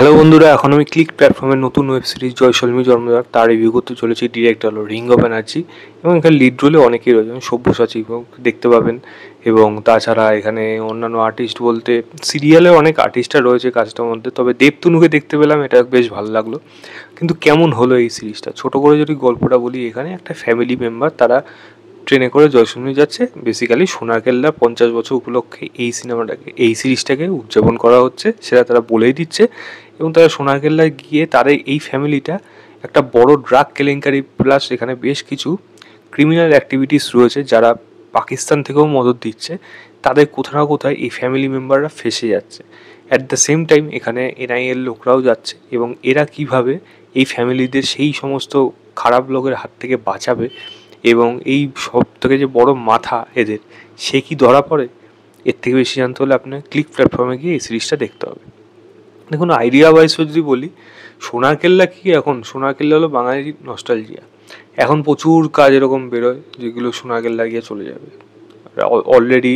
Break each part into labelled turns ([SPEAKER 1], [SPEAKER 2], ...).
[SPEAKER 1] Hello বন্ধুরা, এখন আমি ক্লিক প্ল্যাটফর্মের নতুন ওয়েব সিরিজ জয়সলমী জন্মদার তার রিভিউ করতে চলেছি। ডিরেক্টর হলো রিং অফ এনার্জি এবং এখানে লিড রোলে অনেকেই রয়েছেন। সব্যসাচী দেখতে পাবেন এবং তাছাড়া এখানে অন্যান্য আর্টিস্ট বলতে সিরিয়ালে অনেক আর্টিস্টরা রয়েছে কাজটার মধ্যে। তবে দেবতনুকে দেখতে পেলাম, এটা বেশ ভালো লাগলো। কিন্তু কেমন হলো এই সিরিজটা, ছোট করে যদি গল্পটা বলি, এখানে একটা ফ্যামিলি মেম্বার তারা ট্রেনে করে জয়সলমী যাচ্ছে। বেসিক্যালি সোনারকেল্লার 50 বছর উপলক্ষে এই সিরিজটাকে উদযাপন করা হচ্ছে, সেটা তারা বলেই দিচ্ছে। এবং তারা সোনারকেল্লায় গিয়ে তাদের এই ফ্যামিলিটা একটা বড় ড্রাগ কেলেঙ্কারি প্লাস এখানে বেশ কিছু ক্রিমিনাল অ্যাক্টিভিটিস রয়েছে যারা পাকিস্তান থেকেও মদত দিচ্ছে, তাদের কোথাও না কোথায় এই ফ্যামিলি মেম্বাররা ফেসে যাচ্ছে। অ্যাট দ্য সেম টাইম এখানে এনআইএর লোকরাও যাচ্ছে এবং এরা কিভাবে এই ফ্যামিলিদের সেই সমস্ত খারাপ লোকের হাত থেকে বাঁচাবে এবং এই সব থেকে যে বড় মাথা এদের, সে কি ধরা পড়ে, এর থেকে বেশি জানতে হলে আপনার ক্লিক প্ল্যাটফর্মে গিয়ে এই সিরিজটা দেখতে হবে। দেখুন, আইডিয়া ওয়াইজ যদি বলি, সোনারকেল্লা কি, এখন সোনারকেল্লা হলো বাঙালির নস্টালজিয়া। এখন প্রচুর কাজ এরকম বেরোয় যেগুলো সোনারকেল্লা গিয়ে চলে যাবে। অলরেডি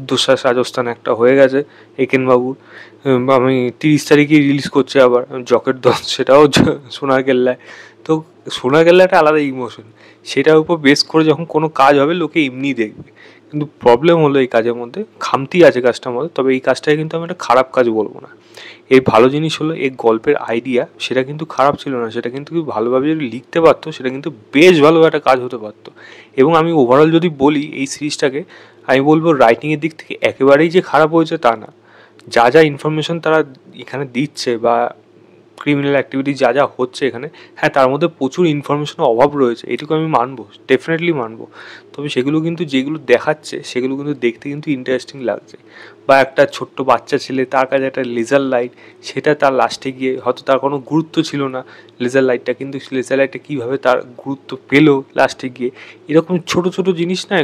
[SPEAKER 1] দুঃশ্বাস রাজস্থান একটা হয়ে গেছে একেনবাবুর, আমি 30 তারিখে রিলিজ করছে আবার জকের দল, সেটাও সোনারকেল্লায়। তো সোনারকেল্লা একটা আলাদা ইমোশন, সেটার উপর বেস করে যখন কোনো কাজ হবে লোকে এমনি দেখবে। কিন্তু প্রবলেম হলো এই কাজের মধ্যে খামতি আছে কাজটার মধ্যে। তবে এই কাজটাকে কিন্তু আমি একটা খারাপ কাজ বলবো না। এর ভালো জিনিস হলো এই গল্পের আইডিয়া, সেটা কিন্তু খারাপ ছিল না, সেটা কিন্তু ভালোভাবে যদি লিখতে পারতো সেটা কিন্তু বেশ ভালো একটা কাজ হতে পারতো। এবং আমি ওভারঅল যদি বলি এই সিরিজটাকে, আমি বলবো রাইটিংয়ের দিক থেকে একেবারেই যে খারাপ হয়েছে তা না। যা যা ইনফরমেশন তারা এখানে দিচ্ছে বা ক্রিমিনাল অ্যাক্টিভিটি যা যা হচ্ছে এখানে, হ্যাঁ তার মধ্যে প্রচুর ইনফরমেশনের অভাব রয়েছে, এটুকু আমি মানবো, ডেফিনেটলি মানবো। তবে সেগুলো কিন্তু যেগুলো দেখাচ্ছে সেগুলো কিন্তু দেখতে কিন্তু ইন্টারেস্টিং লাগছে। বা একটা ছোট্ট বাচ্চা ছেলে, তার কাছে একটা লেজার লাইট, সেটা তার লাস্টে গিয়ে হয়তো তার কোনো গুরুত্ব ছিল না লেজার লাইটটা, কিন্তু লেজার লাইটটা কীভাবে তার গুরুত্ব পেলো লাস্টে গিয়ে, এরকম ছোট ছোট জিনিস না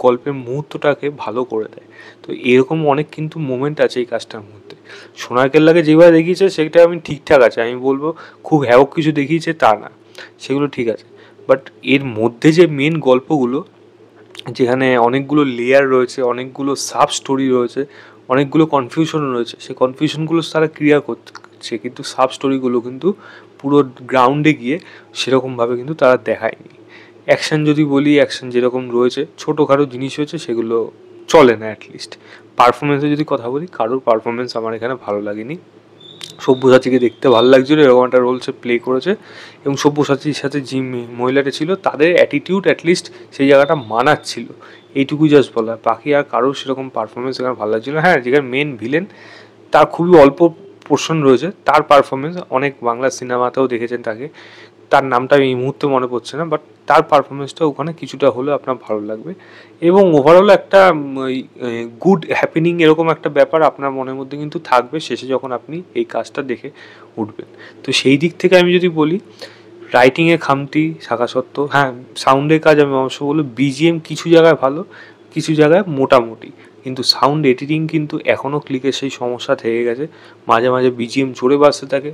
[SPEAKER 1] গল্পের মুহূর্তটাকে ভালো করে দেয়। তো এরকম অনেক কিন্তু মোমেন্ট আছে এই কাজটার মধ্যে। সোনারকেল্লাকে যেভাবে দেখিয়েছে সেটা আমি ঠিকঠাক আছে, আমি বলবো খুব হ্যাওক কিছু দেখিয়েছে তা না, সেগুলো ঠিক আছে। বাট এর মধ্যে যে মেন গল্পগুলো, যেখানে অনেকগুলো লেয়ার রয়েছে, অনেকগুলো সাব স্টোরি রয়েছে, অনেকগুলো কনফিউশন রয়েছে, সেই কনফিউশনগুলো তারা ক্লিয়ার করছে, কিন্তু সাব স্টোরিগুলো কিন্তু পুরো গ্রাউন্ডে গিয়ে সেরকমভাবে কিন্তু তারা দেখায়নি। অ্যাকশন যদি বলি, অ্যাকশন যেরকম রয়েছে ছোটোখাটো জিনিস হয়েছে সেগুলো চলে না অ্যাটলিস্ট। পারফরমেন্সে যদি কথা বলি, কারোর পারফরমেন্স আমার এখানে ভালো লাগেনি। সব্যসাচীকে দেখতে ভালো লাগছিলো, এরকম একটা রোল সে প্লে করেছে। এবং সব্যসাচীর সাথে যে মহিলাটা ছিল তাদের অ্যাটিটিউড অ্যাটলিস্ট সেই জায়গাটা মানাচ্ছিল, এইটুকুই জাস্ট বলা। বাকি আর কারোর সেরকম পারফরমেন্স এখানে ভালো লাগছিলো। হ্যাঁ, যেখানে মেন ভিলেন তার খুবই অল্প পোর্শন রয়েছে, তার পারফরমেন্স অনেক বাংলা সিনেমাতেও দেখেছেন তাকে, তার নামটা এই মুহূর্তে মনে পড়ছে না, বাট তার পারফরমেন্সটা ওখানে কিছুটা হলেও আপনার ভালো লাগবে। এবং ওভারঅল একটা গুড হ্যাপেনিং এরকম একটা ব্যাপার আপনার মনের মধ্যে কিন্তু থাকবে শেষে যখন আপনি এই কাজটা দেখে উঠবেন। তো সেই দিক থেকে আমি যদি বলি, রাইটিংয়ে খামতি থাকা সত্ত্বেও, হ্যাঁ সাউন্ডের কাজ আমি অবশ্য বলবো, বিজিএম কিছু জায়গায় ভালো, কিছু জায়গায় মোটামুটি, কিন্তু সাউন্ড এডিটিং কিন্তু এখনও ক্লিকের সেই সমস্যা থেকে গেছে। মাঝে মাঝে বিজিএম জোরে বাজতে থাকে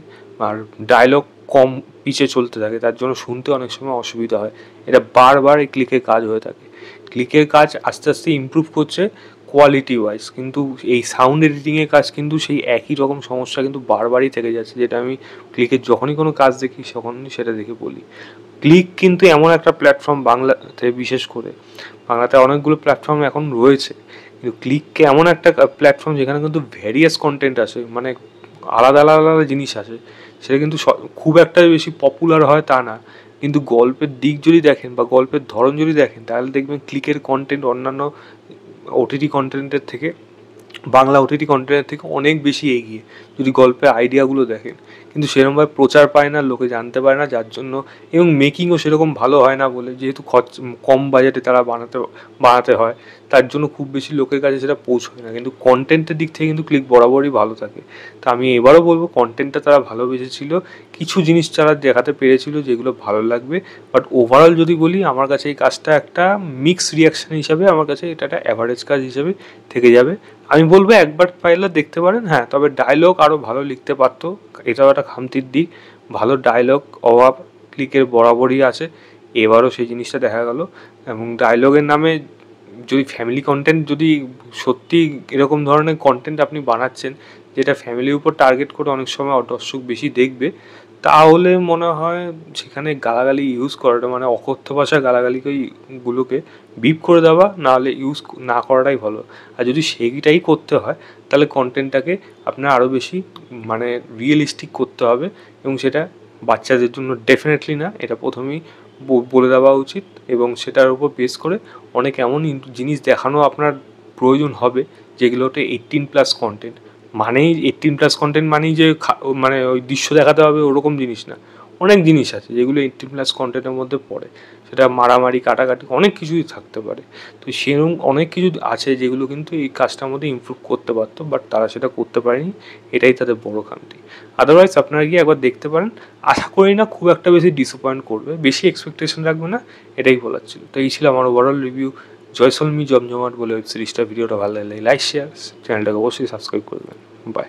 [SPEAKER 1] আর ডায়লগ কম পিচে চলতে থাকে, তার জন্য শুনতে অনেক সময় অসুবিধা হয়। এটা বারবার এই ক্লিকের কাজ হয়ে থাকে। ক্লিকের কাজ আস্তে আস্তে ইমপ্রুভ করছে কোয়ালিটি ওয়াইজ, কিন্তু এই সাউন্ড এডিটিংয়ের কাজ কিন্তু সেই একই রকম সমস্যা কিন্তু বারবারই থেকে যাচ্ছে, যেটা আমি ক্লিকের যখনই কোনো কাজ দেখি তখনই সেটা দেখে বলি। ক্লিক কিন্তু এমন একটা প্ল্যাটফর্ম, বাংলাতে বিশেষ করে, বাংলাতে অনেকগুলো প্ল্যাটফর্ম এখন রয়েছে, কিন্তু ক্লিককে এমন একটা প্ল্যাটফর্ম যেখানে কিন্তু ভ্যারিয়াস কন্টেন্ট আসে, মানে আলাদা আলাদা আলাদা জিনিস আসে। সেটা কিন্তু খুব একটা বেশি পপুলার হয় তা না, কিন্তু গল্পের দিক যদি দেখেন বা গল্পের ধরন যদি দেখেন, তাহলে দেখবেন ক্লিকের কন্টেন্ট অন্যান্য ওটিটি কন্টেন্টের থেকে, বাংলা ওটিটি কন্টেন্টের থেকে অনেক বেশি এগিয়ে যদি গল্পের আইডিয়াগুলো দেখেন। কিন্তু সেরকমভাবে প্রচার পায় না, লোকে জানতে পারে না, যার জন্য, এবং মেকিংও সেরকম ভালো হয় না বলে, যেহেতু কম বাজেটে তারা বানাতে হয়, তার জন্য খুব বেশি লোকের কাছে সেটা পৌঁছয় না। কিন্তু কন্টেন্টের দিক থেকে কিন্তু ক্লিক বরাবরই ভালো থাকে। তা আমি এবারও বলবো কন্টেন্টটা তারা ভালোবেসেছিল, কিছু জিনিস তারা দেখাতে পেরেছিল যেগুলো ভালো লাগবে। বাট ওভারঅল যদি বলি, আমার কাছে এই কাজটা একটা মিক্স রিয়াকশান হিসাবে, আমার কাছে এটা একটা অ্যাভারেজ কাজ হিসেবে থেকে যাবে। আমি বলবো একবার পাইলে দেখতে পারেন, হ্যাঁ তবে ডায়লগ আরও ভালো লিখতে পারতো, এটাও একটা খামতির দিক। ভালো ডায়লগ অভাব ক্লিকের বরাবরই আছে, এবারও সেই জিনিসটা দেখা গেল। এবং ডায়লগের নামে যদি ফ্যামিলি কন্টেন্ট, যদি সত্যি এরকম ধরনের কন্টেন্ট আপনি বানাচ্ছেন, যেটা ফ্যামিলির উপর টার্গেট করে অনেক সময় দর্শক বেশি দেখবে, তাহলে মনে হয় সেখানে গালাগালি ইউজ করাটা মানে অকথ্য ভাষায় গুলোকে বিপ করে দেওয়া, নাহলে ইউজ না করাটাই ভালো। আর যদি সেইটাই করতে হয় তাহলে কন্টেন্টটাকে আপনার আরও বেশি মানে রিয়েলিস্টিক করতে হবে, এবং সেটা বাচ্চাদের জন্য ডেফিনেটলি না, এটা প্রথমেই বলে দেওয়া উচিত। এবং সেটার উপর বেস করে অনেক এমন জিনিস দেখানো আপনার প্রয়োজন হবে যেগুলোতে 18+ কন্টেন্ট, মানেই 18+ কন্টেন্ট মানেই যে মানে ওই দৃশ্য দেখাতে হবে ওরকম জিনিস না। অনেক জিনিস আছে যেগুলো 18+ কন্টেন্টের মধ্যে পড়ে, সেটা মারামারি কাটাকাটি অনেক কিছুই থাকতে পারে। তো সেরকম অনেক কিছু আছে যেগুলো কিন্তু এই কাজটার মধ্যে ইমপ্রুভ করতে পারতো, বাট তারা সেটা করতে পারেনি, এটাই তাদের বড় খামতি। আদারওয়াইজ আপনারা গিয়ে একবার দেখতে পারেন, আশা করি না খুব একটা বেশি ডিসঅ্যাপয়েন্ট করবে, বেশি এক্সপেকটেশন রাখবে না, এটাই বলার ছিল। তো এই ছিল আমার ওভারঅল রিভিউ জয়সলমী জমজমাট বলে ওয়েব সিরিজটা। ভিডিওটা ভালো লাগলে লাইক শেয়ার, চ্যানেলটাকে অবশ্যই সাবস্ক্রাইব করবেন। বাই।